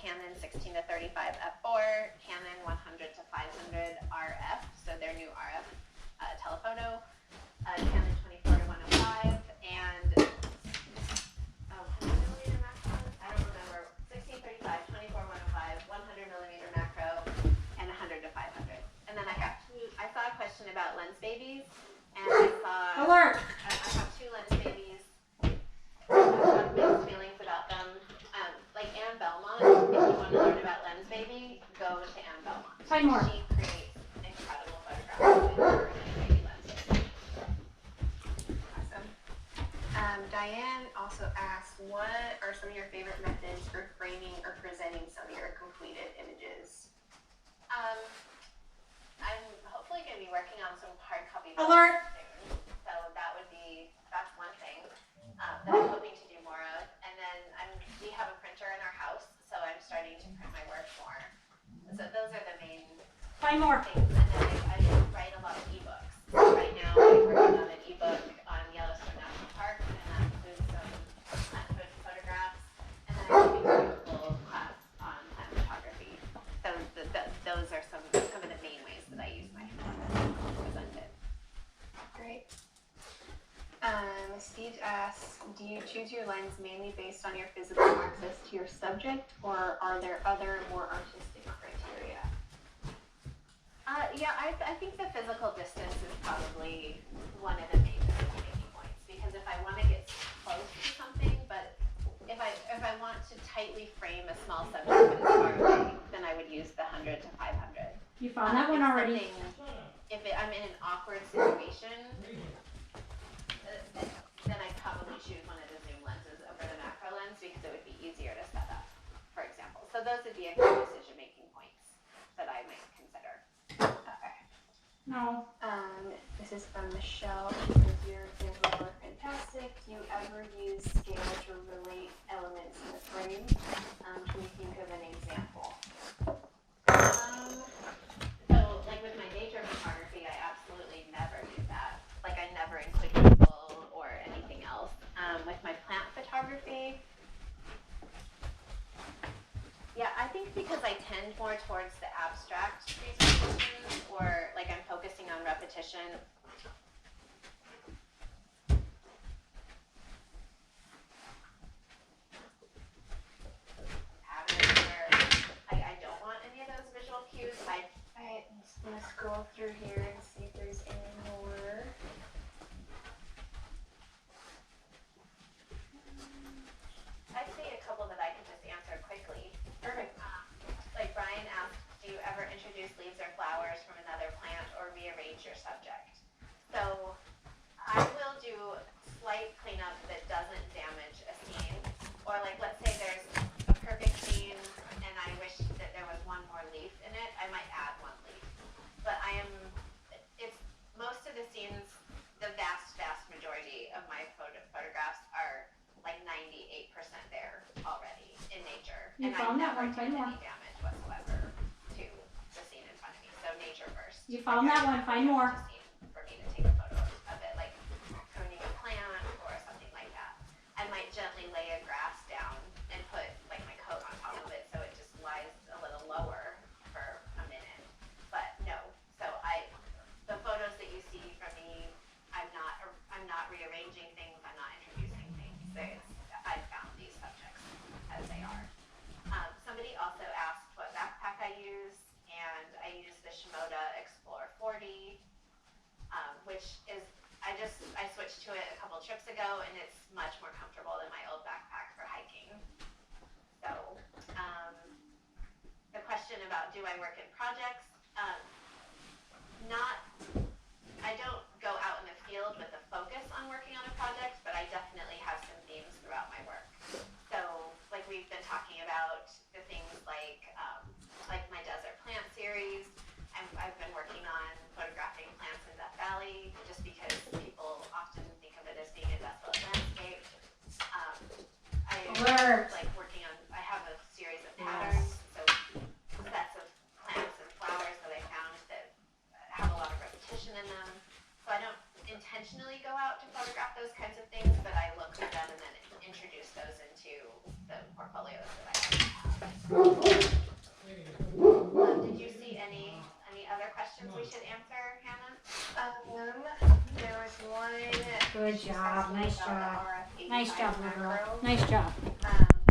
Canon 16 to 35 f4, Canon 100 to 500 RF, so their new RF telephoto, Canon 24 to 105, and how many millimeter macro? I don't remember. 16 35, 24 105, 100 millimeter macro, and 100 to 500. And then I saw a question about lens babies, and I saw alert. I have two lens babies. I have mixed feelings about them. Like Anne Belmont, if you want to learn about lens baby, go to Anne Belmont. Find more. She creates incredible photographs with her baby lenses. Awesome. Diane also asked, what are some of your favorite methods for framing or presenting some of your completed images? I'm hopefully going to be working on some hard copy alert soon, so that's one thing that I'm hoping to do more of. And then we have a printer in our house, so I'm starting to print my work more. So those are the main find more things. And then I write a lot of ebooks. So right now I'm working on an ebook on Yellowstone National Park, and that includes some plant photographs. And then I'm taking a full class on plant photography. So those are some of the main ways that I use my phone to present it. Great. Steve asks, do you choose your lens mainly based on your physical access to your subject, or are there other more artistic criteria? Yeah, I think the physical distance is probably one of the main decision-making points, because if I want to get close to something, but if I want to tightly frame a small subject but it's far away, then I would use the 100 to 500. You found that one already? If I'm in an awkward situation, then I'd probably choose one of the zoom lenses over the macro lens because it would be easier to set up, for example. So those would be a few decision-making points that I might consider. Okay. No. This is from Michelle. She says, your examples are fantastic. Do you ever use scale to relate elements in the frame? Can you think of an example? So, like with my nature photography, I absolutely never do that. Like I never include people or anything else. With my plant photography, yeah, I think because I tend more towards the abstract presentations, or like I'm focusing on repetition. Patterns where I don't want any of those visual cues. I'm just gonna scroll through here and see if there's any more. I see a couple that I can just answer quickly. Perfect. Like Brian asked, do you ever introduce leaves or flowers from another plant or rearrange your subject? So I will do slight cleanup that doesn't damage a scene. Or like let's say there's a perfect scene and I wish that there was one more leaf in it, I might add one leaf. But it's most of the scenes, the vast majority of my photographs are like 98% there already in nature. You and found I that one, never find did more. any damage whatsoever to the scene in front of me. So nature first. You found that one, find more. For me to take a photo of it, like pruning a plant or something like that. I might gently lay a grass down and put like my coat on top of it so it just lies a little lower for a minute. But no, so the photos that you see from me, I'm not rearranging things, I'm not introducing things. I found these subjects as they are. Somebody also asked what backpack I use, and I use the Shimoda Explorer 40, which is, I switched to it a couple trips ago, and it's much more comfortable than my old backpack for hiking. So, the question about do I work in projects? I don't go out in the field with a focus on working on a project, but I definitely have some themes throughout my work. So, like we've been talking about the things like my desert plant series. I've been working on photographing plants in Death Valley just because people often think of it as being a desolate landscape. I have a series of patterns, so sets of plants and flowers that I found that have a lot of repetition in them. So I don't intentionally go out to photograph those kinds of things, but I look for them and then introduce those into the portfolios that I already have. Did you see any other questions we should answer, Hannah? There was one. Good she's job, asking nice about job. the RF Nice job, little girl. macro. Nice job.